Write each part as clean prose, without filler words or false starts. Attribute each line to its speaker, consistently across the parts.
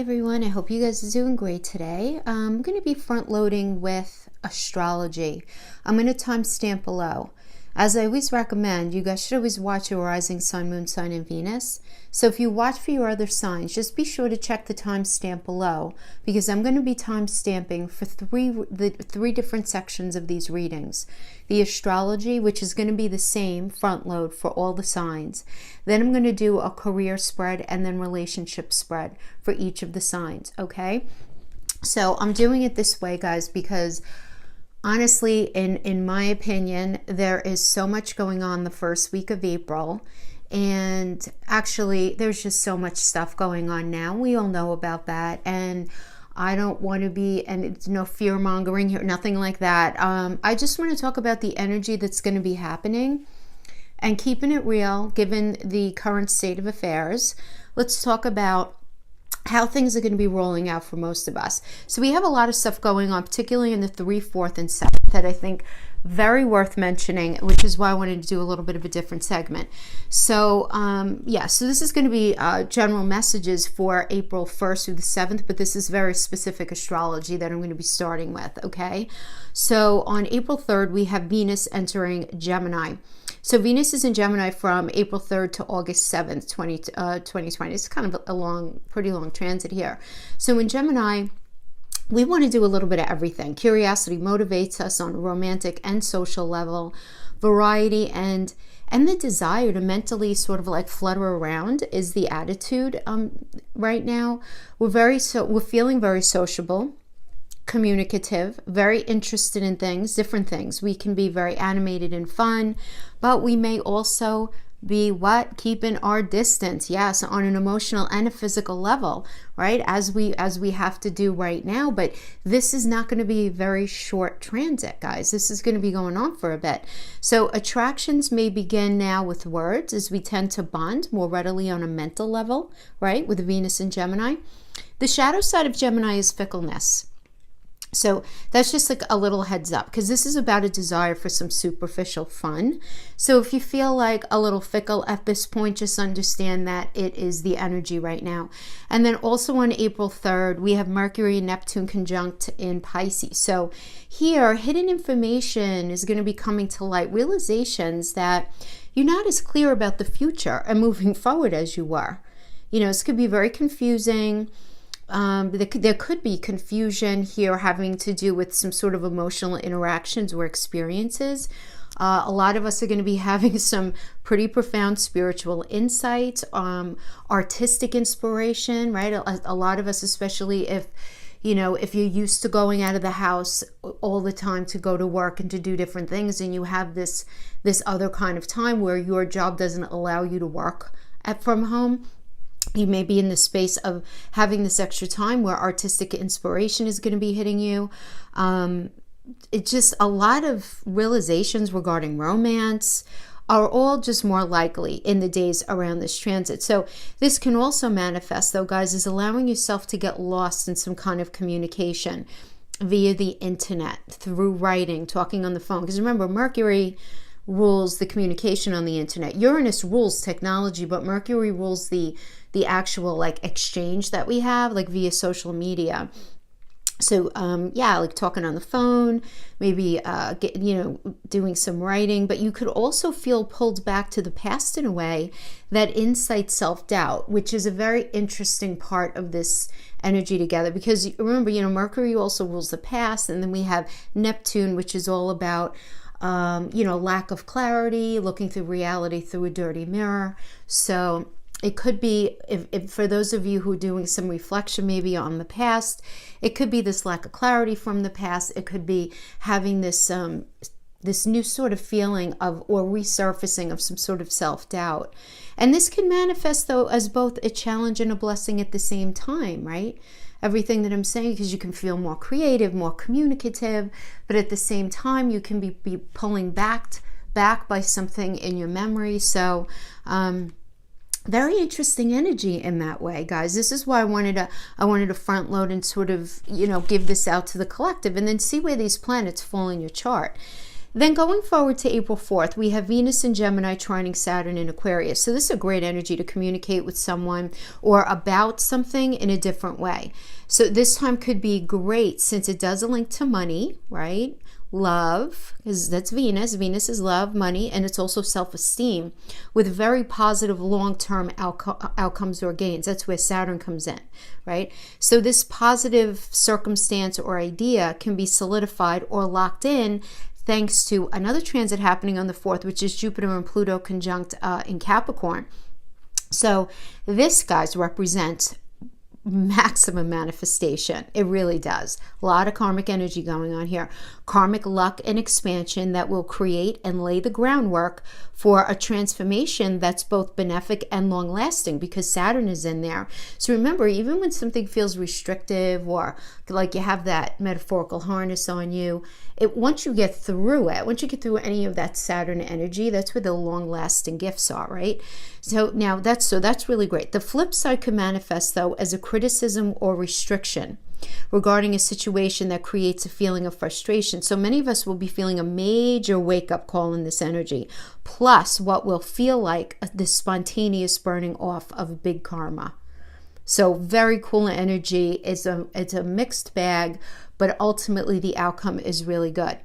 Speaker 1: Everyone, I hope you guys are doing great today. I'm going to be front loading with astrology. I'm going to timestamp below. As I always recommend, you guys should always watch your rising sign, moon sign, and Venus. So if you watch for your other signs, just be sure to check the timestamp below, because I'm going to be timestamping for the three different sections of these readings. The astrology, which is going to be the same front load for all the signs. Then I'm going to do a career spread and then relationship spread for each of the signs, okay? So I'm doing it this way, guys, because honestly, in my opinion, there is so much going on the first week of April. And actually, there's just so much stuff going on now. We all know about that. And I don't want to be, and it's no fear mongering here, nothing like that. I just want to talk about the energy that's going to be happening and keeping it real, given the current state of affairs. Let's talk about how things are going to be rolling out for most of us. So we have a lot of stuff going on, particularly in the 3rd, 4th, and 7th, that I think very worth mentioning, which is why I wanted to do a little bit of a different segment. So so this is going to be general messages for April 1st through the 7th, but this is very specific astrology that I'm going to be starting with, okay? So on April 3rd, we have Venus entering Gemini. So Venus is in Gemini from April 3rd to August 7th, 2020. It's kind of a pretty long transit here. So in Gemini, we want to do a little bit of everything. Curiosity motivates us on a romantic and social level. Variety and the desire to mentally sort of like flutter around is the attitude right now. We're feeling very sociable, communicative, very interested in things, different things. We can be very animated and fun, but we may also be keeping our distance, yes, on an emotional and a physical level, right, as we have to do right now. But this is not going to be a very short transit, guys. This is going to be going on for a bit. So attractions may begin now with words, as we tend to bond more readily on a mental level, right, with Venus and Gemini. The shadow side of Gemini is fickleness. So that's just like a little heads up, because this is about a desire for some superficial fun. So if you feel like a little fickle at this point, just understand that it is the energy right now. And then also on April 3rd, we have Mercury and Neptune conjunct in Pisces. So here, hidden information is going to be coming to light, realizations that you're not as clear about the future and moving forward as you were. You know, this could be very confusing. There could be confusion here having to do with some sort of emotional interactions or experiences. A lot of us are going to be having some pretty profound spiritual insights, artistic inspiration, right? A lot of us, especially if you're used to going out of the house all the time to go to work and to do different things, and you have this other kind of time where your job doesn't allow you to work from home. You may be in the space of having this extra time where artistic inspiration is going to be hitting you. It's just a lot of realizations regarding romance are all just more likely in the days around this transit. So this can also manifest, though, guys, as allowing yourself to get lost in some kind of communication via the internet, through writing, talking on the phone. Because remember, Mercury rules the communication on the internet. Uranus rules technology, but Mercury rules the actual like exchange that we have, like via social media. So like talking on the phone, maybe doing some writing. But you could also feel pulled back to the past in a way that incites self-doubt, which is a very interesting part of this energy together. Because remember, Mercury also rules the past, and then we have Neptune, which is all about lack of clarity, looking through reality through a dirty mirror. So it could be, if for those of you who are doing some reflection maybe on the past, it could be this lack of clarity from the past. It could be having this new sort of feeling of, or resurfacing of some sort of self-doubt. And this can manifest, though, as both a challenge and a blessing at the same time, right? Everything that I'm saying, because you can feel more creative, more communicative, but at the same time, you can be pulling back by something in your memory. So, very interesting energy in that way, guys. This is why I wanted to front load and sort of, give this out to the collective, and then see where these planets fall in your chart. Then going forward to April 4th, we have Venus in Gemini trining Saturn in Aquarius. So this is a great energy to communicate with someone or about something in a different way. So this time could be great since it does a link to money, right? Love, because that's Venus. Venus is love, money, and it's also self-esteem with very positive long-term outcomes or gains. That's where Saturn comes in, right? So this positive circumstance or idea can be solidified or locked in thanks to another transit happening on the 4th, which is Jupiter and Pluto conjunct in Capricorn. So this, guys, represents maximum manifestation. It really does. A lot of karmic energy going on here. Karmic luck and expansion that will create and lay the groundwork for a transformation that's both benefic and long lasting because Saturn is in there. So remember, even when something feels restrictive or like you have that metaphorical harness on you, once you get through it, once you get through any of that Saturn energy, that's where the long lasting gifts are, right? So now that's really great. The flip side could manifest though as a criticism or restriction regarding a situation that creates a feeling of frustration. So many of us will be feeling a major wake-up call in this energy, plus what will feel like this spontaneous burning off of big karma. So very cool energy. It's a mixed bag, but ultimately the outcome is really good.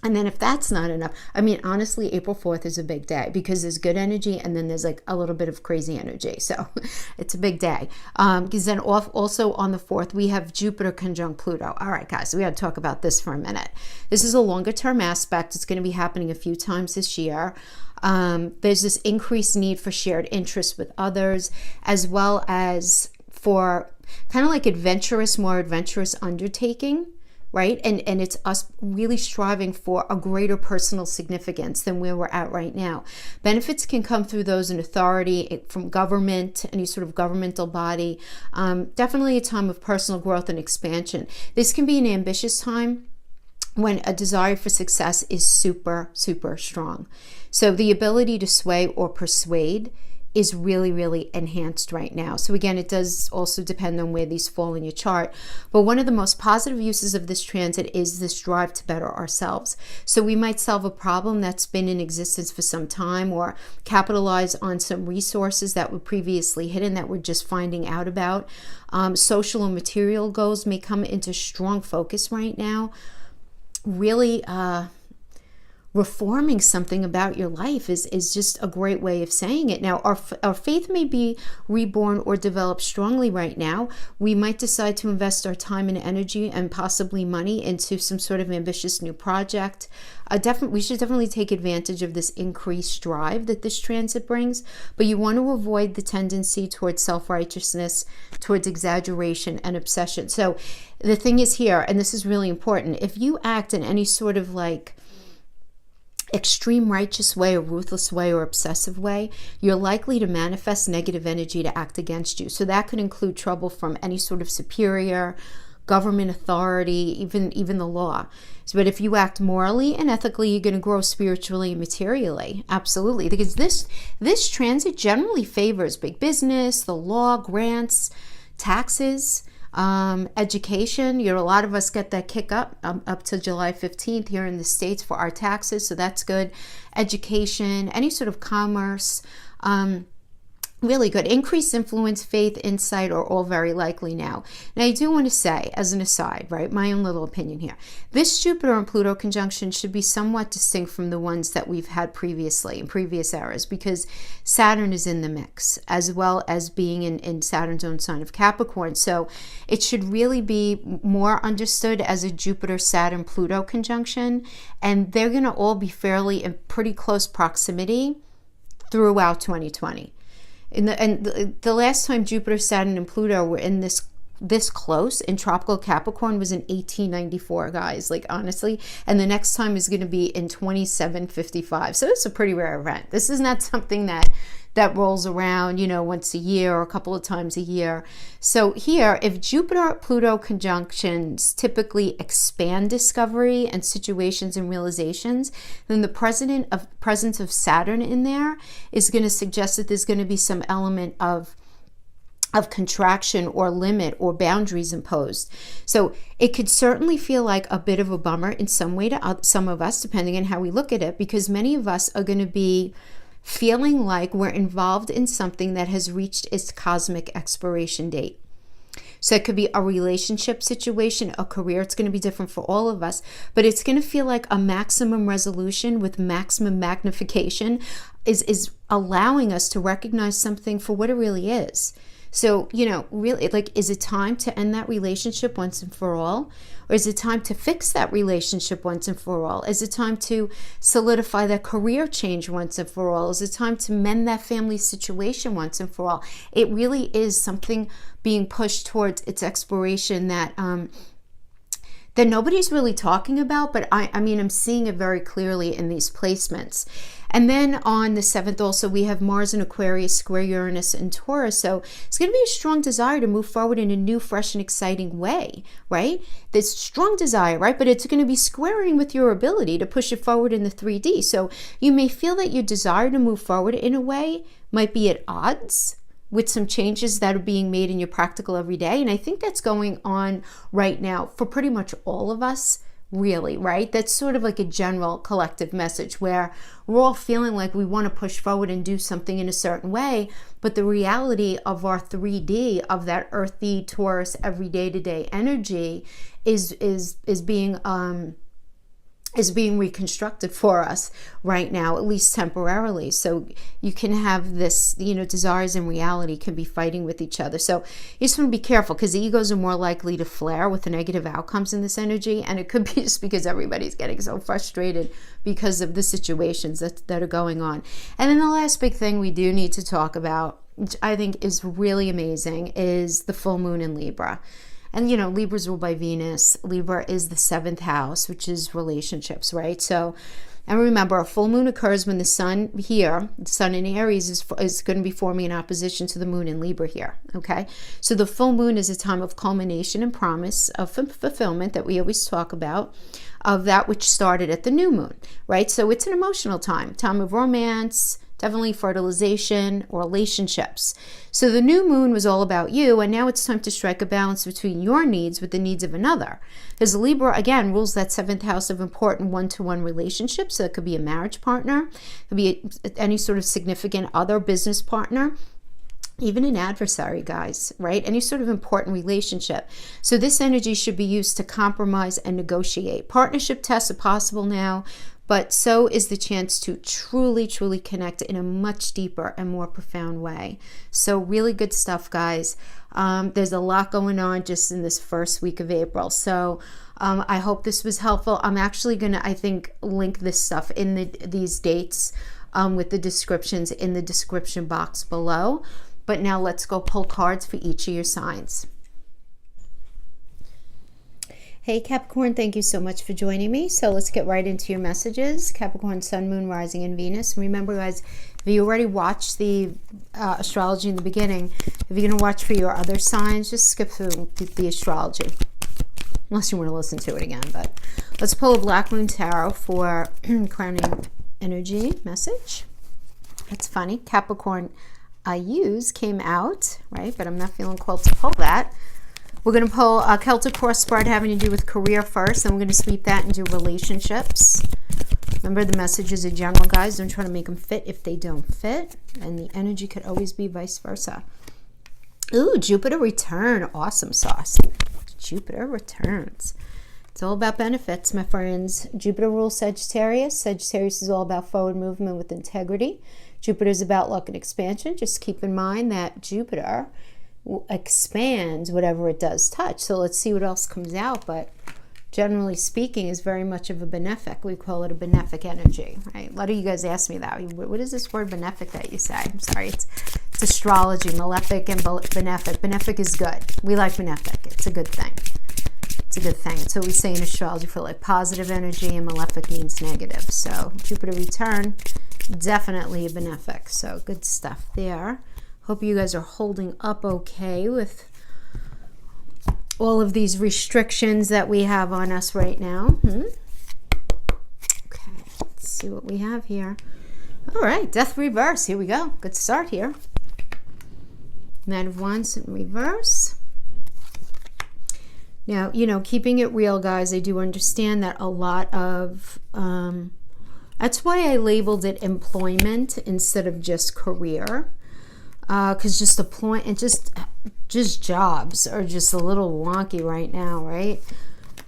Speaker 1: And then if that's not enough, I mean, honestly, April 4th is a big day because there's good energy and then there's like a little bit of crazy energy. So it's a big day. Because then also on the 4th, we have Jupiter conjunct Pluto. All right, guys, we got to talk about this for a minute. This is a longer term aspect. It's going to be happening a few times this year. There's this increased need for shared interests with others, as well as for kind of like more adventurous undertaking. Right? And it's us really striving for a greater personal significance than where we're at right now. Benefits can come through those in authority, from government, any sort of governmental body. Definitely a time of personal growth and expansion. This can be an ambitious time when a desire for success is super, super strong. So the ability to sway or persuade is really, really enhanced right now. So again, it does also depend on where these fall in your chart. But one of the most positive uses of this transit is this drive to better ourselves. So we might solve a problem that's been in existence for some time or capitalize on some resources that were previously hidden that we're just finding out about. Social and material goals may come into strong focus right now. Really, reforming something about your life is just a great way of saying it. Now, our faith may be reborn or developed strongly right now. We might decide to invest our time and energy and possibly money into some sort of ambitious new project. We should definitely take advantage of this increased drive that this transit brings, but you want to avoid the tendency towards self-righteousness, towards exaggeration and obsession. So the thing is here, and this is really important, if you act in any sort of like extreme righteous way or ruthless way or obsessive way, you're likely to manifest negative energy to act against you. So that could include trouble from any sort of superior, government authority, even the law. But if you act morally and ethically, you're going to grow spiritually and materially. Absolutely. Because this transit generally favors big business, the law, grants, taxes, education. A lot of us get that kick up to July 15th here in the States for our taxes, so that's good. Education, any sort of commerce, really good. Increased influence, faith, insight are all very likely now. Now, I do want to say, as an aside, right, my own little opinion here, this Jupiter and Pluto conjunction should be somewhat distinct from the ones that we've had previously in previous eras, because Saturn is in the mix, as well as being in Saturn's own sign of Capricorn. So it should really be more understood as a Jupiter-Saturn-Pluto conjunction, and they're going to all be fairly in pretty close proximity throughout 2020. The last time Jupiter, Saturn, and Pluto were in this close in tropical Capricorn was in 1894, guys, like honestly, and the next time is going to be in 2755. So it's a pretty rare event. This is not something that rolls around, once a year or a couple of times a year. So here, if Jupiter-Pluto conjunctions typically expand discovery and situations and realizations, then the presence of Saturn in there is going to suggest that there's going to be some element of contraction or limit or boundaries imposed. So it could certainly feel like a bit of a bummer in some way to some of us, depending on how we look at it, because many of us are going to be feeling like we're involved in something that has reached its cosmic expiration date. So it could be a relationship situation, a career. It's going to be different for all of us, but it's going to feel like a maximum resolution with maximum magnification is allowing us to recognize something for what it really is. So, you know, really, like, is it time to end that relationship once and for all? Or is it time to fix that relationship once and for all? Is it time to solidify that career change once and for all? Is it time to mend that family situation once and for all? It really is something being pushed towards its expiration that nobody's really talking about, but I mean, I'm seeing it very clearly in these placements. And then on the 7th also, we have Mars in Aquarius, square Uranus and Taurus. So it's going to be a strong desire to move forward in a new, fresh, and exciting way, right? This strong desire, right? But it's going to be squaring with your ability to push it forward in the 3D. So you may feel that your desire to move forward in a way might be at odds with some changes that are being made in your practical everyday. And I think that's going on right now for pretty much all of us, really, right? That's sort of like a general collective message where we're all feeling like we want to push forward and do something in a certain way, but the reality of our 3D, of that earthy Taurus every day-to-day energy is being reconstructed for us right now, at least temporarily. So you can have this, you know, desires and reality can be fighting with each other. So you just want to be careful, because the egos are more likely to flare with the negative outcomes in this energy. And it could be just because everybody's getting so frustrated because of the situations that are going on. And then the last big thing we do need to talk about, which I think is really amazing, is the full moon in Libra. And, you know, Libra's ruled by Venus. Libra is the 7th house, which is relationships, right? So, and remember, a full moon occurs when the sun here, the sun in Aries, is going to be forming an opposition to the moon in Libra here, okay? So the full moon is a time of culmination and promise of fulfillment that we always talk about, of that which started at the new moon, right? So it's an emotional time of romance, definitely fertilization, relationships. So the new moon was all about you, and now it's time to strike a balance between your needs with the needs of another. Because Libra, again, rules that 7th house of important one-to-one relationships. So it could be a marriage partner, it could be any sort of significant other, business partner, even an adversary, guys, right? Any sort of important relationship. So this energy should be used to compromise and negotiate. Partnership tests are possible now, but so is the chance to truly, truly connect in a much deeper and more profound way. So really good stuff, guys. There's a lot going on just in this first week of April. So I hope this was helpful. I'm actually going to, I think, link this stuff in these dates with the descriptions in the description box below. But now let's go pull cards for each of your signs. Hey Capricorn, thank you so much for joining me. So let's get right into your messages. Capricorn, Sun, Moon, Rising, and Venus. And remember, guys, if you already watched the astrology in the beginning, if you're going to watch for your other signs, just skip through the astrology, unless you want to listen to it again. But let's pull a Black Moon Tarot for crowning energy message. That's funny. Capricorn came out, right? But I'm not feeling called to pull that. We're going to pull a Celtic cross spread having to do with career first, and we're going to sweep that into relationships. Remember, the messages are general, guys. Don't try to make them fit if they don't fit. And the energy could always be vice versa. Ooh, Jupiter return. Awesome sauce. Jupiter returns. It's all about benefits, my friends. Jupiter rules Sagittarius. Sagittarius is all about forward movement with integrity. Jupiter is about luck and expansion. Just keep in mind that Jupiter expands whatever it does touch. So let's see what else comes out. But generally speaking, is very much of a benefic. We call it a benefic energy, right? A lot of you guys ask me that. What is this word benefic that you say? I'm sorry, it's astrology, malefic and benefic. Benefic is good. We like benefic. It's a good thing. It's a good thing. It's what we say in astrology for like positive energy, and malefic means negative. So Jupiter return, definitely a benefic. So good stuff there. Hope you guys are holding up okay with all of these restrictions that we have on us right now. Okay, let's see what we have here. All right, Death reverse. Here we go. Good start here. Knight of Wands in reverse. Now, you know, keeping it real, guys, I do understand that a lot of, that's why I labeled it employment instead of just career. Because just just jobs are just a little wonky right now, right?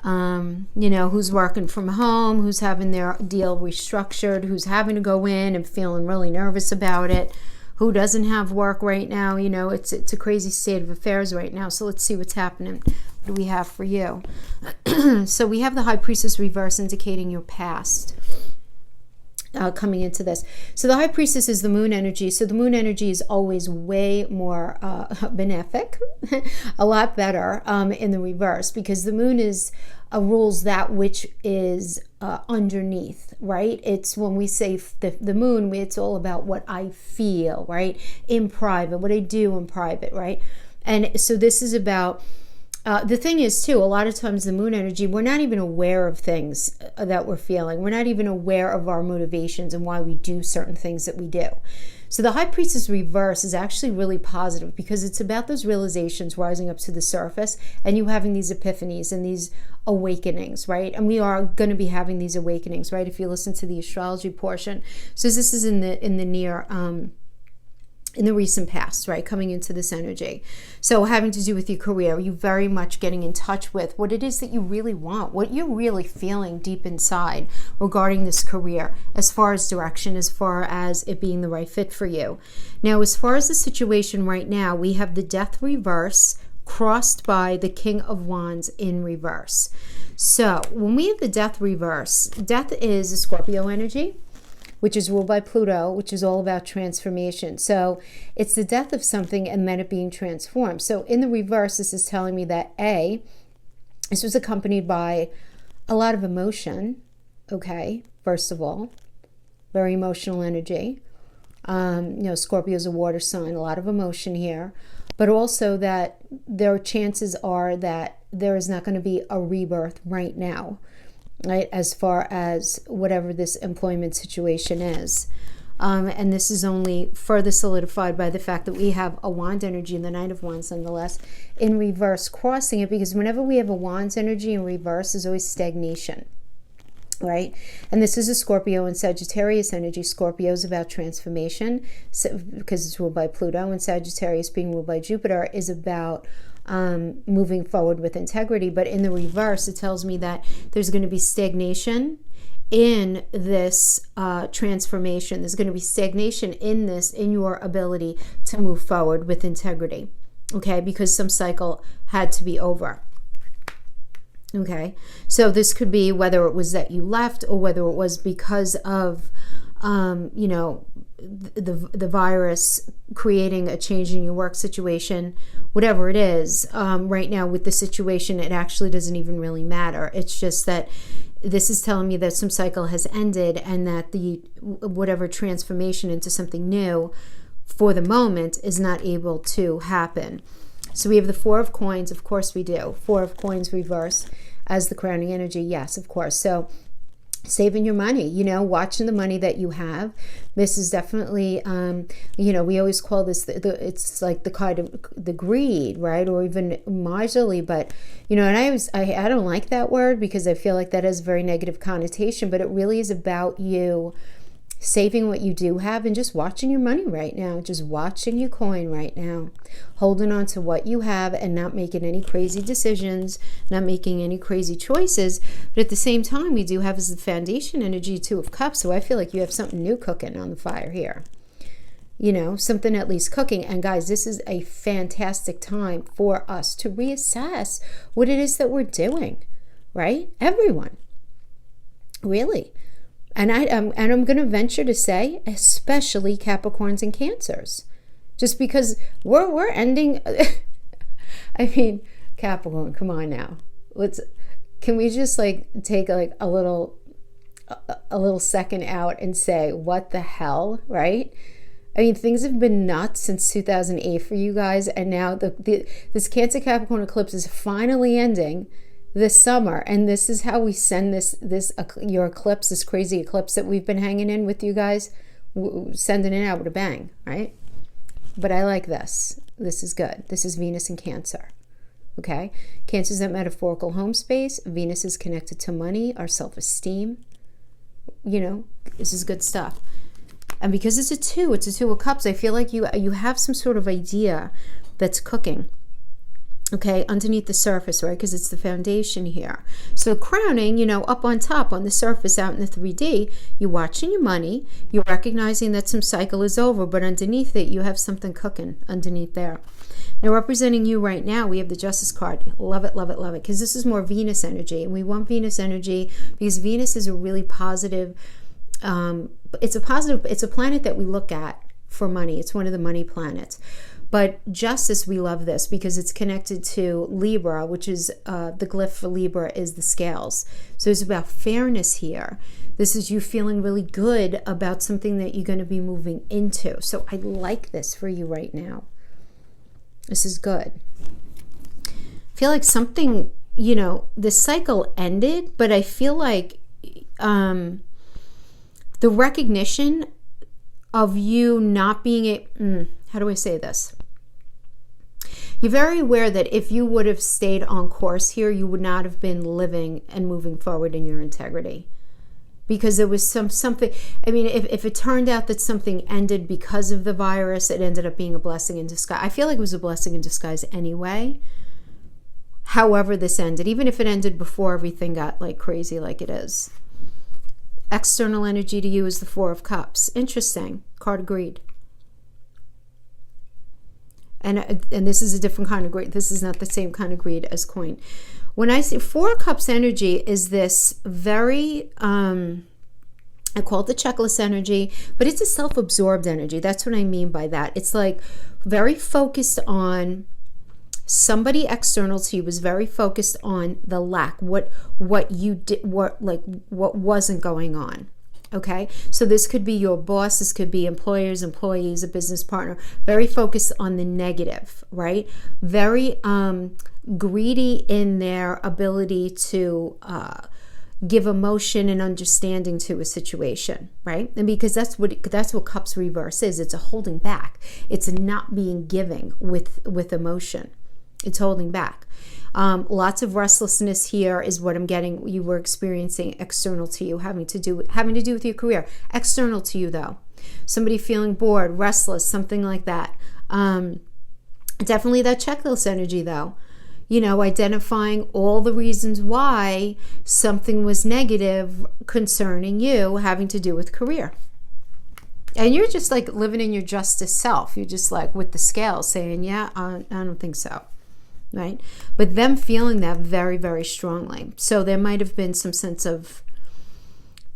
Speaker 1: You know, who's working from home, who's having their deal restructured, who's having to go in and feeling really nervous about it, who doesn't have work right now. You know, it's a crazy state of affairs right now. So let's see what's happening. What do we have for you? So we have the High Priestess reverse, indicating your past. Coming into this. So the High Priestess is the moon energy. So the moon energy is always way more benefic, a lot better in the reverse, because the moon is rules that which is underneath, right? It's when we say the moon, it's all about what I feel, right? In private, what I do in private, right? And so this is about the thing is, too, a lot of times the moon energy, we're not even aware of things that we're feeling. We're not even aware of our motivations and why we do certain things that we do. So the High Priestess reverse is actually really positive, because it's about those realizations rising up to the surface and you having these epiphanies and these awakenings, right? And we are going to be having these awakenings, right? If you listen to the astrology portion. So this is in the near... in the recent past, right, coming into this energy. So having to do with your career, you very much getting in touch with what it is that you really want, what you're really feeling deep inside regarding this career, as far as direction, as far as it being the right fit for you. Now, as far as the situation right now, we have the Death reverse crossed by the King of Wands in reverse. So when we have the Death reverse, Death is a Scorpio energy, which is ruled by Pluto, which is all about transformation. So it's the death of something and then it being transformed. So in the reverse, this is telling me that this was accompanied by a lot of emotion, okay, first of all, very emotional energy. You know, Scorpio is a water sign, a lot of emotion here, but also that there chances are that there is not going to be a rebirth right now, right, as far as whatever this employment situation is. And this is only further solidified by the fact that we have a wand energy and the Knight of Wands nonetheless in reverse crossing it, because whenever we have a wands energy in reverse, there's always stagnation, right? And this is a Scorpio and Sagittarius energy. Scorpio is about transformation, so, because it's ruled by Pluto, and Sagittarius, being ruled by Jupiter, is about moving forward with integrity. But in the reverse, it tells me that there's going to be stagnation in this transformation. There's going to be stagnation in this, in your ability to move forward with integrity, okay, because some cycle had to be over. Okay, so this could be whether it was that you left or whether it was because of you know, the virus creating a change in your work situation, whatever it is. Right now with the situation, it actually doesn't even really matter. It's just that this is telling me that some cycle has ended and that the whatever transformation into something new for the moment is not able to happen. So we have the Four of Coins. Of course we do. Four of Coins reverse as the crowning energy. Yes, of course. So saving your money, you know, watching the money that you have. This is definitely, you know, we always call this, it's like the kind of the greed, right? Or even miserly, but, you know, and I don't like that word because I feel like that has a very negative connotation, but it really is about you saving what you do have and just watching your money right now, just watching your coin right now, holding on to what you have and not making any crazy decisions, not making any crazy choices. But at the same time, we do have as the foundation energy Two of Cups, so I feel like you have something new cooking on the fire here, you know, something at least cooking. And guys, this is a fantastic time for us to reassess what it is that we're doing, right? Everyone, really. And I'm going to venture to say, especially Capricorns and Cancers, just because we're ending. I mean, Capricorn, come on now. Can we just like take like a little second out and say, what the hell, right? I mean, things have been nuts since 2008 for you guys, and now this Cancer Capricorn eclipse is finally ending this summer, and this is how we send your eclipse, this crazy eclipse that we've been hanging in with you guys, sending it out with a bang, right? But I like this. This is good. This is Venus in Cancer. Okay? Cancer is that metaphorical home space. Venus is connected to money, our self-esteem. You know, this is good stuff. And because it's a two of cups, I feel like you have some sort of idea that's cooking. Okay, underneath the surface, right? Because it's the foundation here. So crowning, you know, up on top, on the surface, out in the 3D, you're watching your money, you're recognizing that some cycle is over, but underneath it, you have something cooking underneath there. Now, representing you right now, we have the Justice card. Love it, love it, love it, because this is more Venus energy. And we want Venus energy because Venus is a really positive, it's a planet that we look at for money. It's one of the money planets. But justice, we love this because it's connected to Libra, which is the glyph for Libra is the scales. So it's about fairness here. This is you feeling really good about something that you're going to be moving into. So I like this for you right now. This is good. I feel like something, you know, the cycle ended, but I feel like the recognition of you not being how do I say this? You're very aware that if you would have stayed on course here, you would not have been living and moving forward in your integrity. Because there was something, I mean, if it turned out that something ended because of the virus, it ended up being a blessing in disguise. I feel like it was a blessing in disguise anyway. However this ended, even if it ended before everything got like crazy like it is. External energy to you is the Four of Cups. Interesting. Card of greed. And this is a different kind of greed. This is not the same kind of greed as coin. When I say Four of Cups energy is this very, I call it the checklist energy, but it's a self-absorbed energy. That's what I mean by that. It's like very focused on somebody external to you, was very focused on the lack, what you did, what wasn't going on. Okay, so this could be your boss, this could be employers, employees, a business partner, very focused on the negative, right? Very greedy in their ability to give emotion and understanding to a situation, right? And because that's what Cups reverse is. It's a holding back. It's a not being giving with emotion. It's holding back. Lots of restlessness here is what I'm getting. You were experiencing external to you, having to do with your career. External to you, though, somebody feeling bored, restless, something like that. Definitely that checklist energy, though. You know, identifying all the reasons why something was negative concerning you, having to do with career. And you're just like living in your justice self. You're just like with the scales saying, yeah, I don't think so. Right? But them feeling that very, very strongly. So there might have been some sense of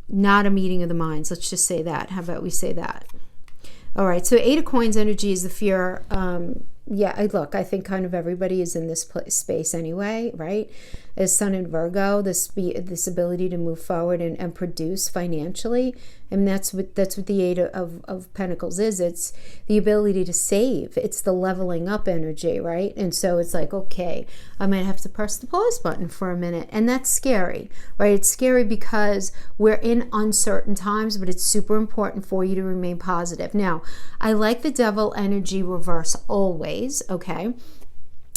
Speaker 1: not a meeting of the minds. Let's just say that. How about we say that? All right. So Eight of Coins energy is the fear. I think kind of everybody is in this space anyway, right? As Sun in Virgo, this ability to move forward and produce financially. And that's what the Eight of Pentacles is. It's the ability to save. It's the leveling up energy, right? And so it's like, okay, I might have to press the pause button for a minute. And that's scary, right? It's scary because we're in uncertain times, but it's super important for you to remain positive. Now, I like the Devil energy reverse always, okay?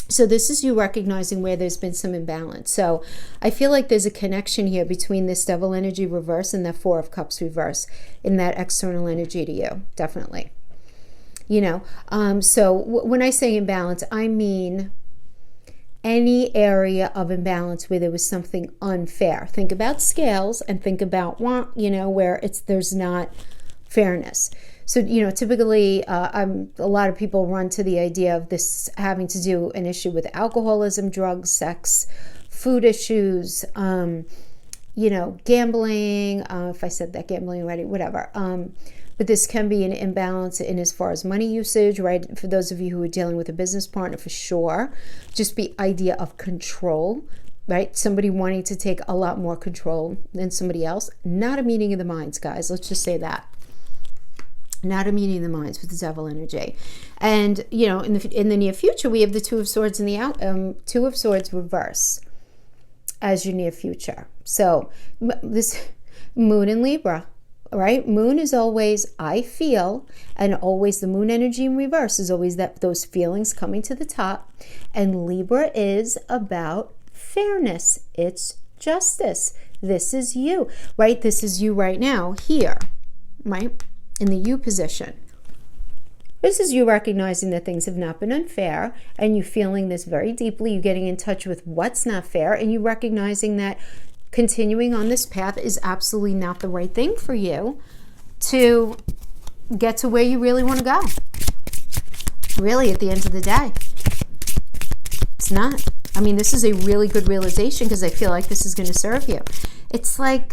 Speaker 1: So this is you recognizing where there's been some imbalance. So I feel like there's a connection here between this Devil energy reverse and that Four of Cups reverse in that external energy to you, definitely. You know, so when I say imbalance, I mean any area of imbalance where there was something unfair. Think about scales and think about, you know, where there's not fairness. So, you know, typically a lot of people run to the idea of this having to do an issue with alcoholism, drugs, sex, food issues, you know, gambling, if I said that, gambling already, whatever. But this can be an imbalance in as far as money usage, right? For those of you who are dealing with a business partner, for sure. Just the idea of control, right? Somebody wanting to take a lot more control than somebody else. Not a meeting of the minds, guys. Let's just say that. Not a meeting of the minds with the Devil energy. And, you know, in the near future, we have the Two of Swords in the Two of Swords reverse as your near future. So this Moon in Libra, right? Moon is always I feel, and always the moon energy in reverse is always that those feelings coming to the top. And Libra is about fairness. It's justice. This is you, right? This is you right now here, right? In the you position. This is you recognizing that things have not been unfair, and you feeling this very deeply. You getting in touch with what's not fair, and you recognizing that continuing on this path is absolutely not the right thing for you to get to where you really want to go. Really, at the end of the day, it's not. I mean, this is a really good realization because I feel like this is going to serve you. It's like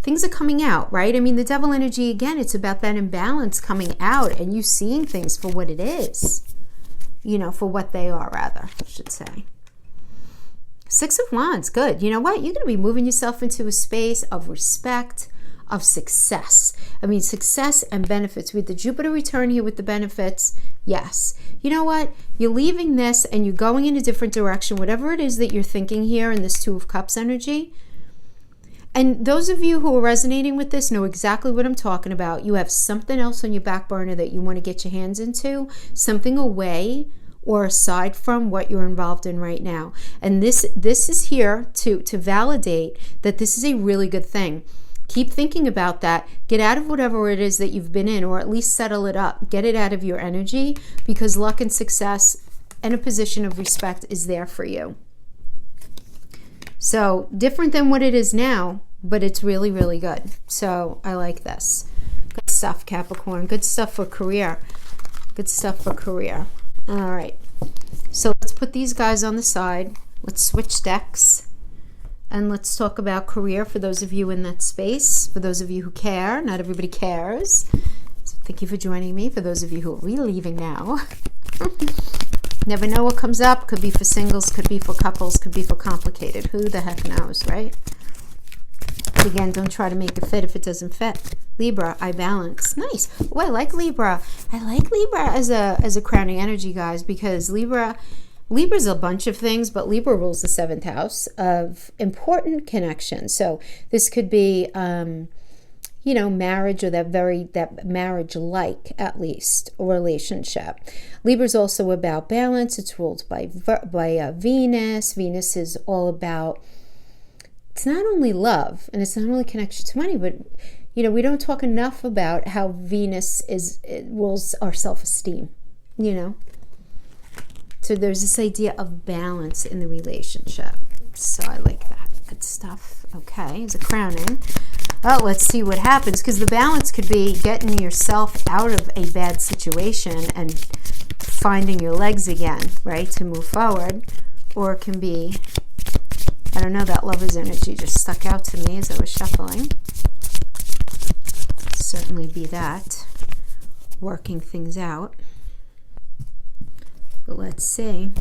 Speaker 1: things are coming out, right? I mean, the devil energy, again, it's about that imbalance coming out and you seeing things for what it is, you know, for what they are, rather, I should say. Six of Wands, good. You know what? You're going to be moving yourself into a space of respect, of success. I mean, success and benefits. With the Jupiter return here with the benefits, yes. You know what? You're leaving this and you're going in a different direction, whatever it is that you're thinking here in this Two of Cups energy. And those of you who are resonating with this know exactly what I'm talking about. You have something else on your back burner that you want to get your hands into, something away or aside from what you're involved in right now. And this is here to validate that this is a really good thing. Keep thinking about that. Get out of whatever it is that you've been in, or at least settle it up. Get it out of your energy, because luck and success and a position of respect is there for you. So different than what it is now, but it's really, really good. So I like this. Good stuff, Capricorn. Good stuff for career. Good stuff for career. All right. So let's put these guys on the side. Let's switch decks. And let's talk about career for those of you in that space. For those of you who care. Not everybody cares. So thank you for joining me. For those of you who are really leaving now. Never know what comes up. Could be for singles, could be for couples, could be for complicated. Who the heck knows, right? But again, don't try to make it fit if it doesn't fit. Libra, I balance. Nice. Oh, I like Libra. I like Libra as a crowning energy, guys, because Libra's a bunch of things, but Libra rules the 7th house of important connections. So this could be you know, marriage, or that marriage-like, at least, relationship. Libra's also about balance. It's ruled by Venus. Venus is all about, it's not only love, and it's not only connection to money, but, you know, we don't talk enough about how Venus rules our self-esteem, you know. So there's this idea of balance in the relationship. So I like that. Good stuff. Okay, as a crowning. Oh, let's see what happens, because the balance could be getting yourself out of a bad situation and finding your legs again, right, to move forward. Or it can be, I don't know, that Lover's energy just stuck out to me as I was shuffling. Certainly be that, working things out. But let's see.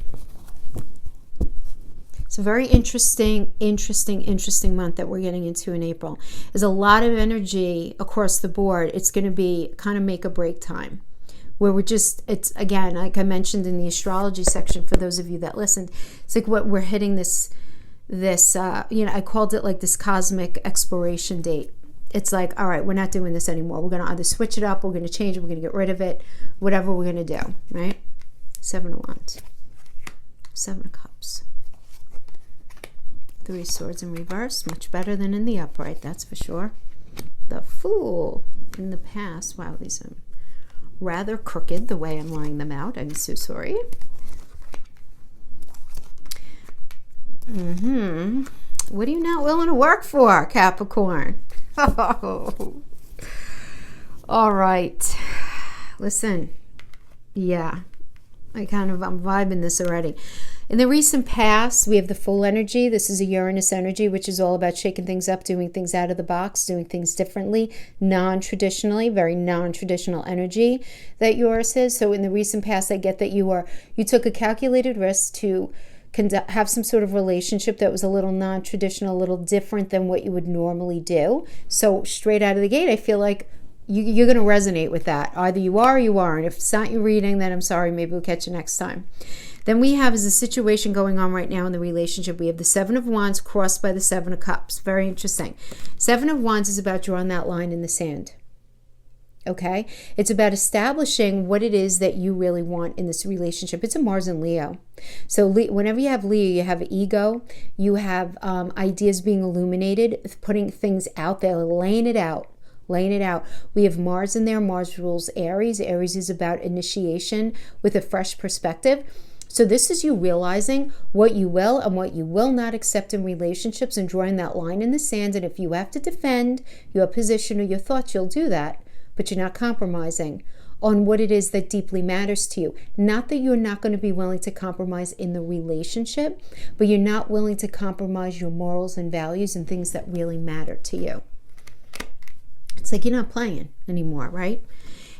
Speaker 1: It's a very interesting month that we're getting into in April. There's a lot of energy across the board. It's going to be kind of make or break time, where it's again, like I mentioned in the astrology section, for those of you that listened, it's like what we're hitting this you know, I called it like this cosmic expiration date. It's like, all right, we're not doing this anymore. We're going to either switch it up, we're going to change it, we're going to get rid of it, whatever we're going to do, right? 7 of Wands, 7 of Cups. 3 swords in reverse, much better than in the upright, that's for sure. The Fool in the past. Wow, these are rather crooked the way I'm laying them out. I'm so sorry. What are you not willing to work for, Capricorn? Oh. All right. Listen. Yeah. I'm vibing this already. In the recent past, we have the Fool energy. This is a Uranus energy, which is all about shaking things up, doing things out of the box, doing things differently, non-traditionally, very non-traditional energy that Uranus is. So in the recent past, I get that you took a calculated risk to have some sort of relationship that was a little non-traditional, a little different than what you would normally do. So straight out of the gate, I feel like you're going to resonate with that. Either you are or you aren't. If it's not your reading, then I'm sorry. Maybe we'll catch you next time. Then we have is a situation going on right now in the relationship. We have the Seven of Wands crossed by the Seven of Cups. Very interesting. Seven of Wands is about drawing that line in the sand. Okay? It's about establishing what it is that you really want in this relationship. It's a Mars and Leo. So whenever you have Leo, you have ego, you have ideas being illuminated, putting things out there, laying it out. We have Mars in there. Mars rules Aries. Aries is about initiation with a fresh perspective. So this is you realizing what you will and what you will not accept in relationships and drawing that line in the sand. And if you have to defend your position or your thoughts, you'll do that. But you're not compromising on what it is that deeply matters to you. Not that you're not going to be willing to compromise in the relationship, but you're not willing to compromise your morals and values and things that really matter to you. It's like you're not playing anymore, right?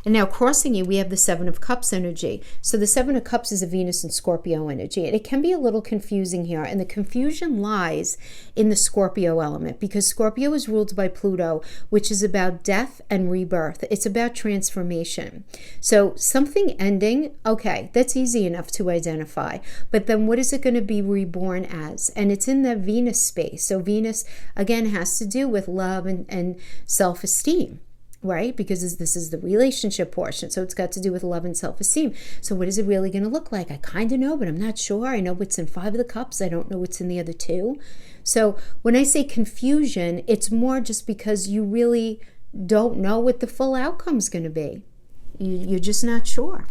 Speaker 1: And now crossing you, we have the Seven of Cups energy. So the Seven of Cups is a Venus and Scorpio energy. And it can be a little confusing here. And the confusion lies in the Scorpio element, because Scorpio is ruled by Pluto, which is about death and rebirth. It's about transformation. So something ending, okay, that's easy enough to identify. But then what is it going to be reborn as? And it's in the Venus space. So Venus, again, has to do with love and self-esteem. Right? Because this is the relationship portion. So it's got to do with love and self-esteem. So what is it really going to look like? I kind of know, but I'm not sure. I know what's in Five of the Cups. I don't know what's in the other two. So when I say confusion, it's more just because you really don't know what the full outcome is going to be. You're just not sure.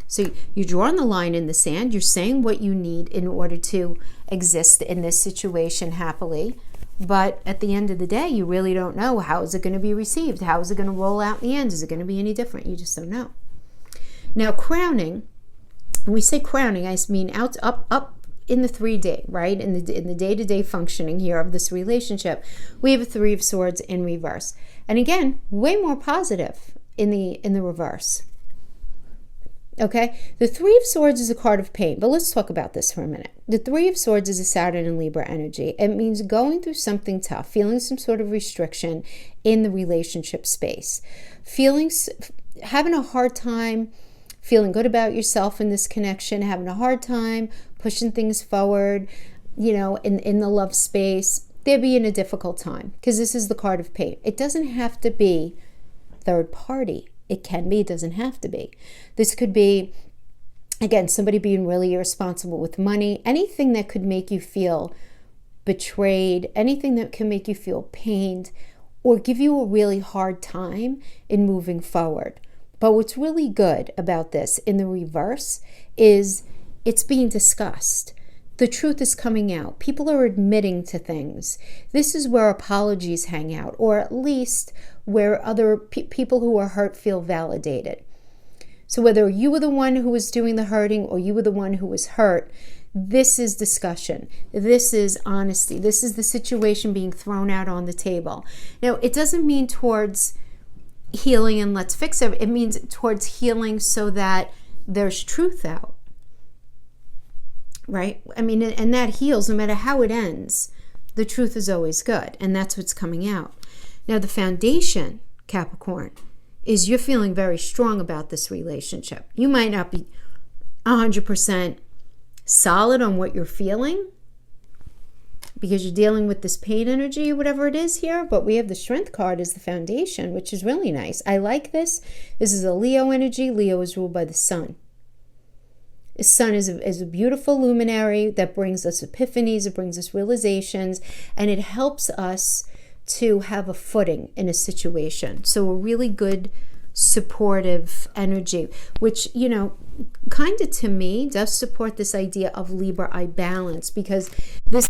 Speaker 1: So you're drawing the line in the sand. You're saying what you need in order to exist in this situation happily. But at the end of the day, you really don't know. How is it going to be received? How is it going to roll out in the end? Is it going to be any different? You just don't know. Now, crowning, when we say crowning, I mean up in the 3D, right? In the day-to-day functioning here of this relationship, we have a Three of Swords in reverse. And again, way more positive in the reverse. Okay, the Three of Swords is a card of pain, but let's talk about this for a minute. The Three of Swords is a Saturn and Libra energy. It means going through something tough, feeling some sort of restriction in the relationship space, having a hard time feeling good about yourself in this connection, having a hard time pushing things forward, in the love space. They're being a difficult time because this is the card of pain. It doesn't have to be third party. It can be, it doesn't have to be. This could be, again, somebody being really irresponsible with money, anything that could make you feel betrayed, anything that can make you feel pained or give you a really hard time in moving forward. But what's really good about this in the reverse is it's being discussed. The truth is coming out. People are admitting to things. This is where apologies hang out, or at least where other people who are hurt feel validated. So whether you were the one who was doing the hurting or you were the one who was hurt, this is discussion. This is honesty. This is the situation being thrown out on the table. Now, it doesn't mean towards healing and let's fix it. It means towards healing so that there's truth out. Right? I mean, and that heals no matter how it ends. The truth is always good, and that's what's coming out. Now, the foundation, Capricorn, is you're feeling very strong about this relationship. You might not be 100% solid on what you're feeling because you're dealing with this pain energy or whatever it is here, but we have the Strength card as the foundation, which is really nice. I like this. This is a Leo energy. Leo is ruled by the sun. The sun is a beautiful luminary that brings us epiphanies, it brings us realizations, and it helps us to have a footing in a situation. So a really good supportive energy, which, kind of to me does support this idea of Libra I balance, because this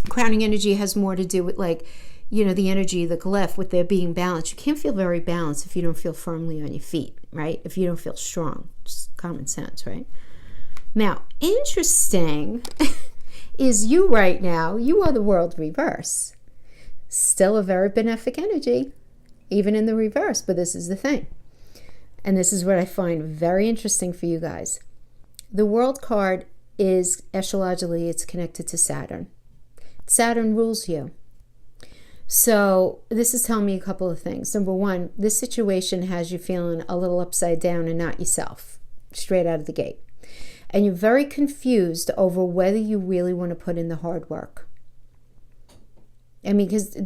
Speaker 1: crowning energy has more to do with the energy, the glyph, with their being balanced. You can't feel very balanced if you don't feel firmly on your feet, right? If you don't feel strong. Just common sense, right? Now, interesting is you right now, you are the world reverse. Still a very benefic energy, even in the reverse, but this is the thing. And this is what I find very interesting for you guys. The world card is, astrologically, it's connected to Saturn. Saturn rules you. So this is telling me a couple of things. Number one, this situation has you feeling a little upside down and not yourself, straight out of the gate. and you're very confused over whether you really want to put in the hard work. I mean, because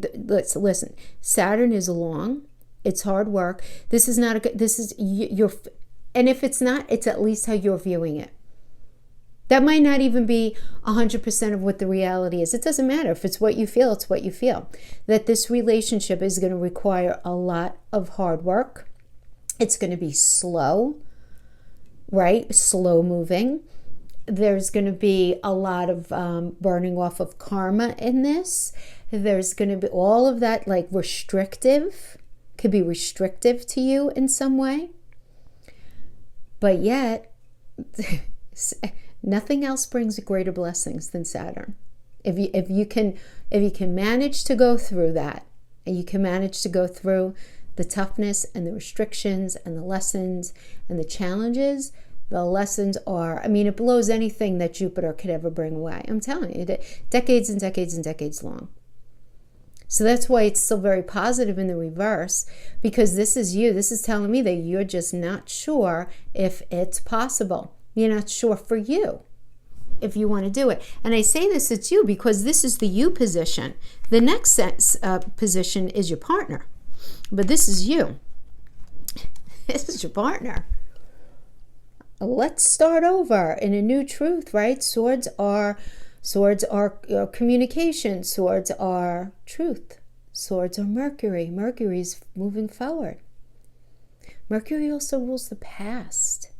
Speaker 1: listen, Saturn is long, it's hard work. This is not this is your, and if it's not, it's at least how you're viewing it. That might not even be 100% of what the reality is. It doesn't matter. If it's what you feel, it's what you feel. That this relationship is going to require a lot of hard work. It's going to be slow, right? Slow moving. There's going to be a lot of burning off of karma in this. There's going to be all of that, like restrictive, could be restrictive to you in some way. But yet, nothing else brings greater blessings than Saturn. If you can manage to go through that, and you can manage to go through the toughness and the restrictions and the lessons and the challenges, the lessons are, I mean, it blows anything that Jupiter could ever bring away. I'm telling you, decades and decades and decades long. So that's why it's still very positive in the reverse, because this is you. This is telling me that you're just not sure if it's possible. You're not sure for you if you want to do it. And I say this, it's you, because this is the you position. The next position is your partner. But this is you. This is your partner. Let's start over in a new truth, right? Swords are communication. Swords are truth. Swords are Mercury. Mercury's moving forward. Mercury also rules the past.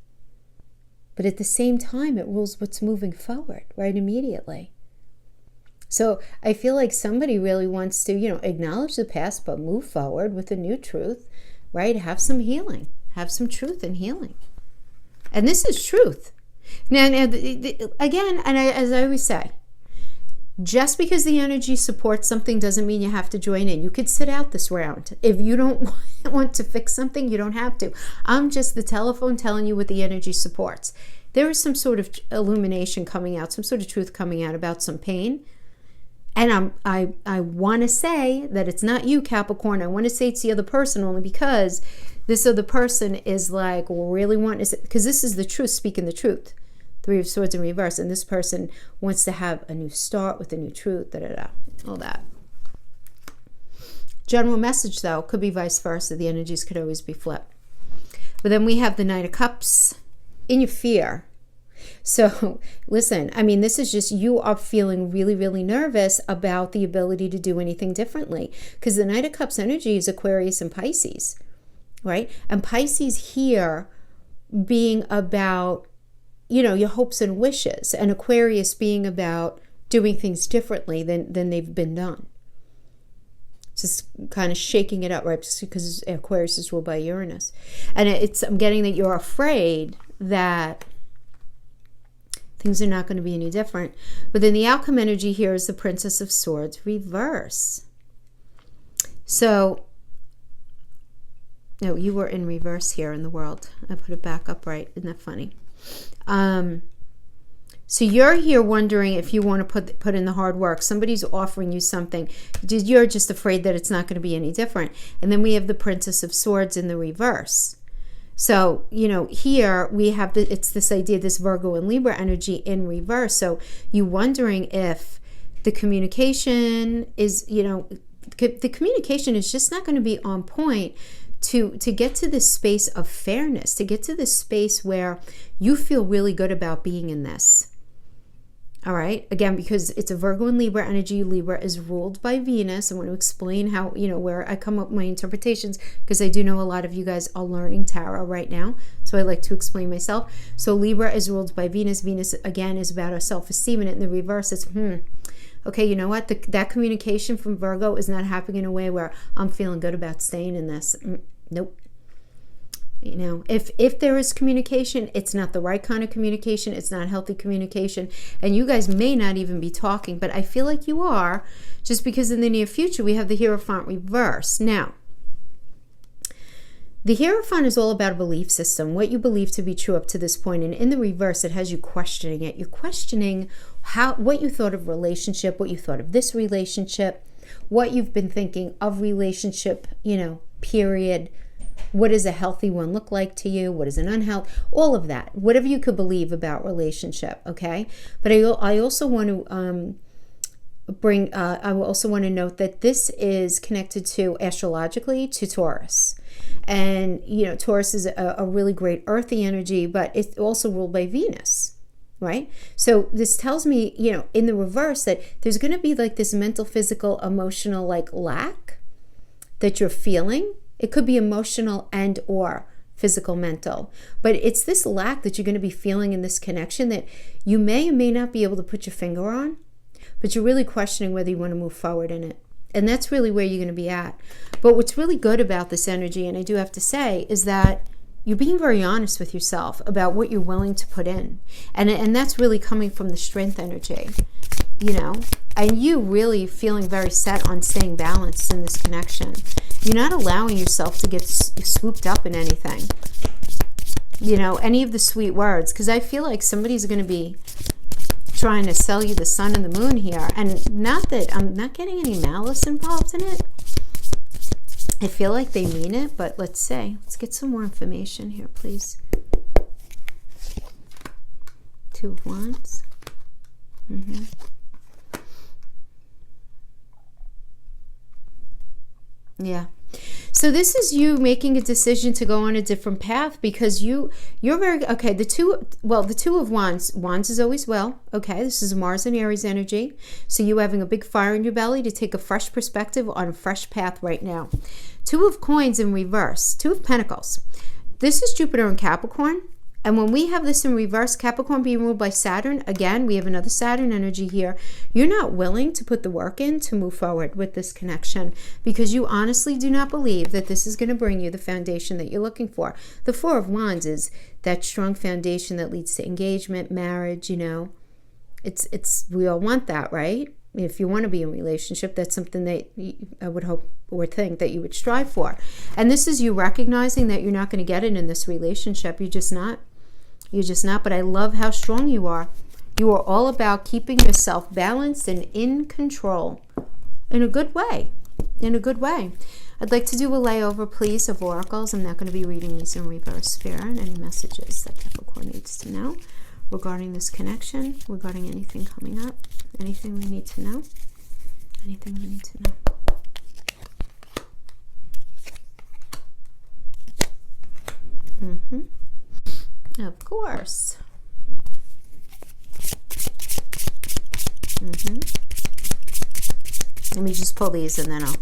Speaker 1: But at the same time, it rules what's moving forward, right? Immediately. So I feel like somebody really wants to, acknowledge the past, but move forward with a new truth, right? Have some healing. Have some truth and healing. And this is truth. Now again, and as I always say, just because the energy supports something doesn't mean you have to join in. You could sit out this round. If you don't want to fix something, you don't have to. I'm just the telephone telling you what the energy supports. There is some sort of illumination coming out, some sort of truth coming out about some pain. And I want to say that it's not you, Capricorn. I want to say it's the other person, only because this other person is like really wanting to, because this is the truth, speaking the truth. Three of Swords in reverse, and this person wants to have a new start with a new truth, all that. General message, though, could be vice versa. The energies could always be flipped. But then we have the Knight of Cups in your fear. So listen, I mean, this is just, you are feeling really, really nervous about the ability to do anything differently, because the Knight of Cups energy is Aquarius and Pisces, right? And Pisces here being about, your hopes and wishes, and Aquarius being about doing things differently than they've been done. Just kind of shaking it up, right? Because Aquarius is ruled by Uranus. And I'm getting that you're afraid that things are not going to be any different. But then the outcome energy here is the Princess of Swords reverse. So, no, you were in reverse here in the world. I put it back up right. Isn't that funny? So you're here wondering if you want to put in the hard work. Somebody's offering you something. You're just afraid that it's not going to be any different. And then we have the Princess of Swords in the reverse. So, here we have it's this idea, this Virgo and Libra energy in reverse. So you wondering if the communication is, the communication is just not going to be on point to get to this space of fairness, to get to this space where you feel really good about being in this. All right. Again, because it's a Virgo and Libra energy. Libra is ruled by Venus. I want to explain how, where I come up with my interpretations, because I do know a lot of you guys are learning tarot right now. So I like to explain myself. So Libra is ruled by Venus. Venus, again, is about our self-esteem. And in the reverse, it's, okay, you know what? That communication from Virgo is not happening in a way where I'm feeling good about staying in this. Nope. If there is communication, it's not the right kind of communication. It's not healthy communication. And you guys may not even be talking, but I feel like you are, just because in the near future we have the Hierophant reverse. Now, the Hierophant is all about a belief system, what you believe to be true up to this point. And in the reverse, it has you questioning it. You're questioning what you thought of relationship, what you thought of this relationship, what you've been thinking of relationship, period, What does a healthy one look like to you? What is an unhealthy? All of that. Whatever you could believe about relationship, okay? But I also want to I also want to note that this is connected to astrologically to Taurus. And, Taurus is a really great earthy energy, but it's also ruled by Venus, right? So this tells me, in the reverse, that there's going to be like this mental, physical, emotional, like lack that you're feeling. It could be emotional and or physical, mental. But it's this lack that you're going to be feeling in this connection that you may or may not be able to put your finger on, but you're really questioning whether you want to move forward in it. And that's really where you're going to be at. But what's really good about this energy, and I do have to say, is that you're being very honest with yourself about what you're willing to put in. And that's really coming from the strength energy, and you really feeling very set on staying balanced in this connection. You're not allowing yourself to get swooped up in anything, any of the sweet words, because I feel like somebody's going to be trying to sell you the sun and the moon here. And not that I'm not getting any malice involved in it. I feel like they mean it, but let's say, let's get some more information here, please. Two of Wands. Yeah. So this is you making a decision to go on a different path because you're very, okay, the two of Wands is always well, okay, this is Mars and Aries energy. So you having a big fire in your belly to take a fresh perspective on a fresh path right now. Two of Coins in reverse, Two of Pentacles. This is Jupiter and Capricorn. And when we have this in reverse, Capricorn being ruled by Saturn, again, we have another Saturn energy here. You're not willing to put the work in to move forward with this connection because you honestly do not believe that this is going to bring you the foundation that you're looking for. The Four of Wands is that strong foundation that leads to engagement, marriage, It's we all want that, right? If you want to be in a relationship, that's something that I would hope or think that you would strive for. And this is you recognizing that you're not going to get it in this relationship. You're just not. But I love how strong you are. You are all about keeping yourself balanced and in control in a good way. I'd like to do a layover, please, of oracles. I'm not going to be reading these in reverse, Spirit, and any messages that Capricorn needs to know regarding this connection, regarding anything coming up, anything we need to know, Of course. Let me just pull these and then I'll...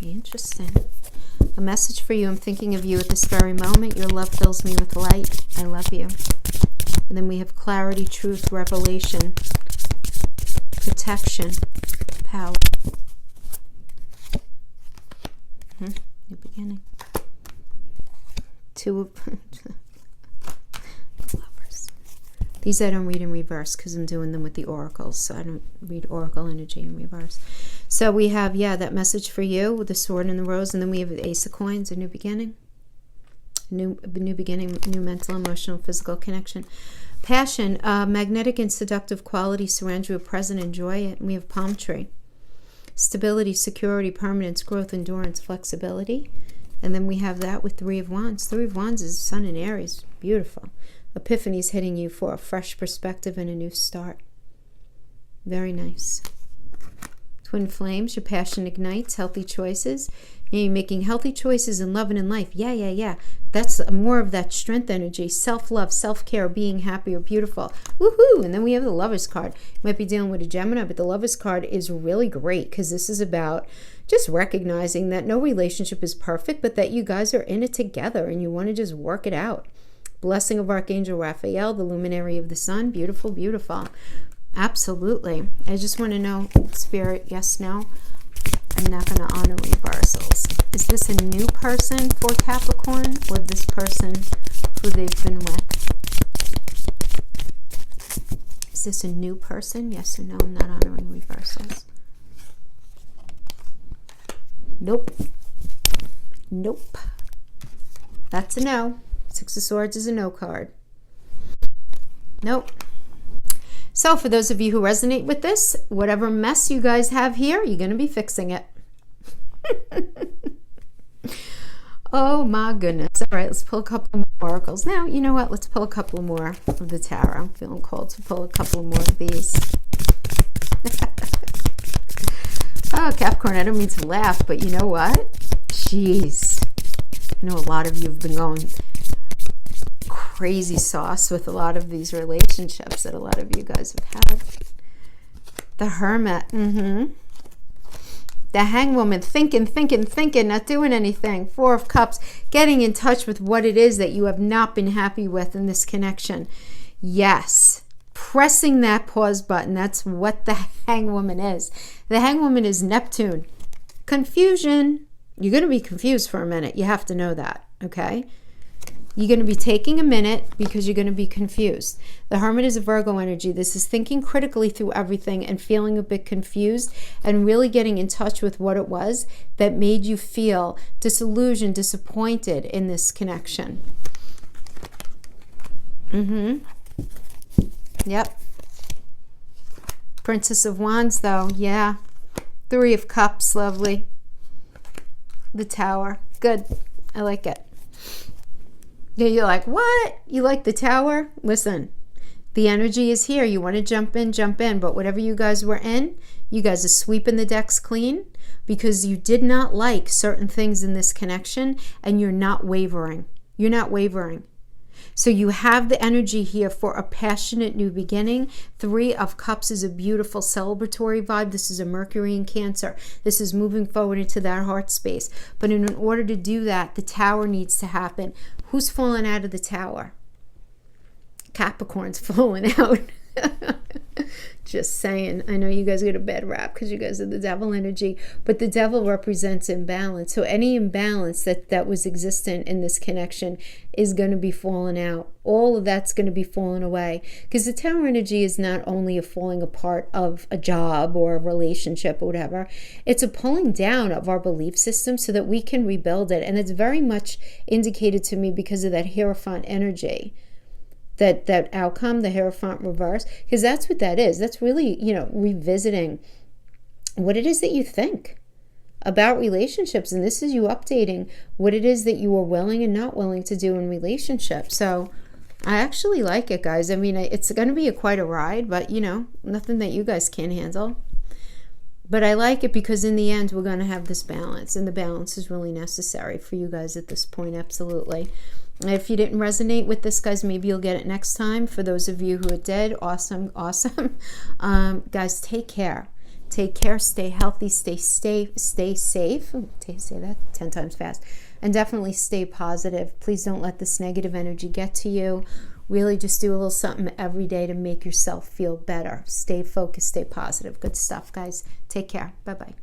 Speaker 1: Very interesting. A message for you. I'm thinking of you at this very moment. Your love fills me with light. I love you. And then we have clarity, truth, revelation, protection, power. New beginning. Two of lovers. These I don't read in reverse because I'm doing them with the oracles. So I don't read oracle energy in reverse. So we have, that message for you with the sword and the rose. And then we have the Ace of Coins, a new beginning. New beginning, new mental, emotional, physical connection. Passion, magnetic and seductive quality surround you with present and joy. And we have palm tree. Stability, security, permanence, growth, endurance, flexibility. And then we have that with Three of Wands. Three of Wands is Sun in Aries. Beautiful. Epiphany is hitting you for a fresh perspective and a new start. Very nice. Twin flames, your passion ignites, healthy choices. You're making healthy choices in love and in life. Yeah. That's more of that strength energy, self-love, self-care, being happy or beautiful. Woohoo! And then we have the Lover's card. You might be dealing with a Gemini, but the Lover's card is really great because this is about just recognizing that no relationship is perfect, but that you guys are in it together and you want to just work it out. Blessing of Archangel Raphael, the luminary of the sun. Beautiful, beautiful. Absolutely. I just want to know, Spirit, yes, no. I'm not going to honor reversals. Is this a new person for Capricorn or this person who they've been with? Is this a new person? Yes or no? I'm not honoring reversals. Nope. That's a no. Six of Swords is a no card. Nope. So for those of you who resonate with this, whatever mess you guys have here, you're going to be fixing it. Oh my goodness. All right, let's pull a couple more oracles. Now, you know what? Let's pull a couple more of the tarot. I'm feeling called to pull a couple more of these. Oh, Capricorn, I don't mean to laugh, but you know what? Jeez. I know a lot of you have been going crazy sauce with a lot of these relationships that a lot of you guys have had. The Hermit. The Hangwoman, thinking, not doing anything. Four of Cups, getting in touch with what it is that you have not been happy with in this connection. Yes, pressing that pause button. That's what the Hangwoman is. The Hangwoman is Neptune. Confusion. You're going to be confused for a minute. You have to know that, okay? You're going to be taking a minute because you're going to be confused. The Hermit is a Virgo energy. This is thinking critically through everything and feeling a bit confused and really getting in touch with what it was that made you feel disillusioned, disappointed in this connection. Yep. Princess of Wands, though. Yeah. Three of Cups. Lovely. The Tower. Good. I like it. Yeah, you're like, what? You like the Tower? Listen, the energy is here. You want to jump in. But whatever you guys were in, you guys are sweeping the decks clean because you did not like certain things in this connection and you're not wavering. You're not wavering. So you have the energy here for a passionate new beginning. Three of Cups is a beautiful celebratory vibe. This is a Mercury in Cancer. This is moving forward into that heart space. But in order to do that, the Tower needs to happen. Who's falling out of the Tower? Capricorn's falling out. Just saying. I know you guys get a bad rap because you guys are the devil energy, but the devil represents imbalance. So any imbalance that was existent in this connection is going to be falling out. All of that's going to be falling away because the Tower energy is not only a falling apart of a job or a relationship or whatever, it's a pulling down of our belief system so that we can rebuild it. And it's very much indicated to me because of that Hierophant energy. That outcome, the Hierophant reverse, because that's what that is. That's really, revisiting what it is that you think about relationships. And this is you updating what it is that you are willing and not willing to do in relationships. So I actually like it, guys. I mean, it's going to be quite a ride, but, nothing that you guys can't handle. But I like it because in the end, we're going to have this balance. And the balance is really necessary for you guys at this point, absolutely. If you didn't resonate with this, guys, maybe you'll get it next time. For those of you who it did, awesome. Guys, take care. Take care. Stay healthy. Stay safe. Say that 10 times fast. And definitely stay positive. Please don't let this negative energy get to you. Really just do a little something every day to make yourself feel better. Stay focused. Stay positive. Good stuff, guys. Take care. Bye-bye.